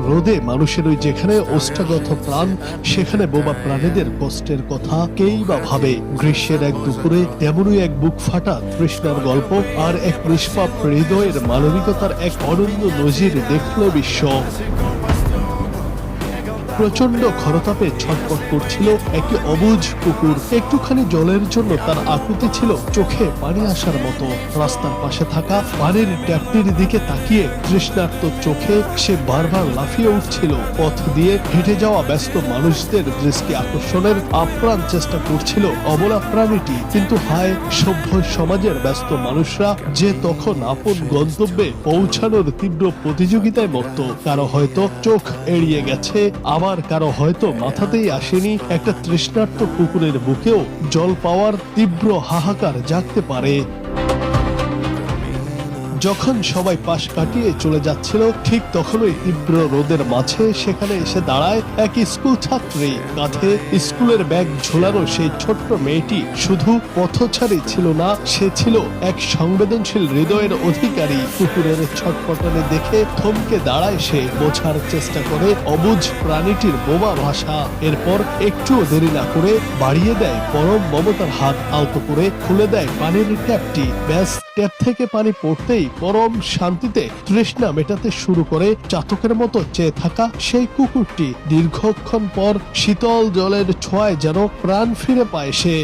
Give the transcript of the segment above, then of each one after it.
রোদে মানুষের ওই যেখানে ওষ্ঠাগত প্রাণ, সেখানে বোবা প্রাণীদের কষ্টের কথা কেই বা ভাবে। গ্রীষ্মের এক দুপুরে তেমনই এক বুক ফাটা তৃষ্ণার গল্প আর এক নিষ্পাপ হৃদয়ের মানবিকতার এক অনন্য নজির দেখল বিশ্ব। প্রচন্ড খরতাপে ছটফট করছিল একটি অবুঝ কুকুর। একটুখানি জলের জন্য তার আকুতি ছিল চোখে পানি আসার মতো। রাস্তার পাশে থাকা পানির ট্যাপটির দিকে তাকিয়ে তৃষ্ণার্ত চোখে সে বারবার লাফিয়ে উঠছিল। পথ দিয়ে হেঁটে যাওয়া ব্যস্ত মানুষদের দৃষ্টি আকর্ষণের আপ্রাণ চেষ্টা করছিল অবলা প্রাণীটি। কিন্তু হায়, সভ্য সমাজের ব্যস্ত মানুষরা যে তখন আপন গন্তব্যে পৌঁছানোর তীব্র প্রতিযোগিতায় মত্ত। কারো হয়তো চোখ এড়িয়ে গেছে, আবার কারো হয়তো মাথাতেই আসেনি একটা তৃষ্ণার্ত কুকুরের বুকেও জল পাওয়ার তীব্র হাহাকার জাগতে পারে। যখন সবাই পাশ কাটিয়ে চলে যাচ্ছিল, ঠিক তখনই তীব্র রোদের মাঝে সেখানে এসে দাঁড়ায় এক স্কুল ছাত্রী। কাঁধে স্কুলের ব্যাগ ঝোলানো সেই ছোট্ট মেয়েটি শুধু পথচারী ছিল না, সে ছিল এক সংবেদনশীল হৃদয়ের অধিকারী। কুকুরের ছটপটানি দেখে থমকে দাঁড়ায় সে, বোঝার চেষ্টা করে অবুঝ প্রাণীটির বোবা ভাষা। এরপর একটুও দেরি না করে বাড়িয়ে দেয় পরম মমতার হাত, আলতো করে খুলে দেয় পানির ট্যাপটি। ব্যাস, ট্যাপ থেকে পানি পড়তেই পরম শান্তিতে তৃষ্ণা মেটাতে শুরু করে চাতকের মতো চেয়ে থাকা সেই কুকুরটি। দীর্ঘক্ষণ পর শীতল জলের ছোঁয়ায় যেন প্রাণ ফিরে পায় সে।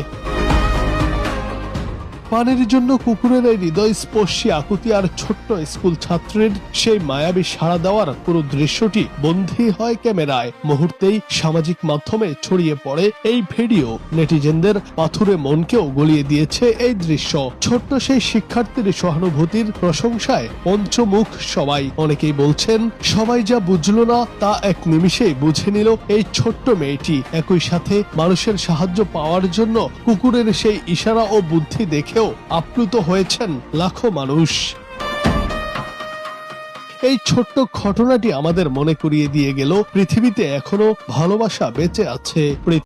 পানির জন্য কুকুরের এই হৃদয় স্পর্শী আকুতি আর ছোট্ট স্কুল ছাত্রীর সেই মায়াবী সাড়া দেওয়ার পুরো দৃশ্যটি বন্দী হয় ক্যামেরায়। মুহূর্তেই সামাজিক মাধ্যমে ছড়িয়ে পড়ে এই ভিডিও। নেটিজেনদের পাথুরে মনকেও গলিয়ে দিয়েছে এই দৃশ্য। ছোট্ট সেই শিক্ষার্থীর সহানুভূতির প্রশংসায় পঞ্চমুখ সবাই। অনেকেই বলছেন, সবাই যা বুঝলো না তা এক নিমিষেই বুঝে নিল এই ছোট্ট মেয়েটি। একই সাথে মানুষের সাহায্য পাওয়ার জন্য কুকুরের সেই ইশারা ও বুদ্ধি দেখে আপ্লুত হয়েছেন লাখো মানুষ। এই ছোট্ট ঘটনাটি আমাদের মনে করিয়ে দিয়ে গেল, পৃথিবীতে এখনো ভালোবাসা বেঁচে আছে।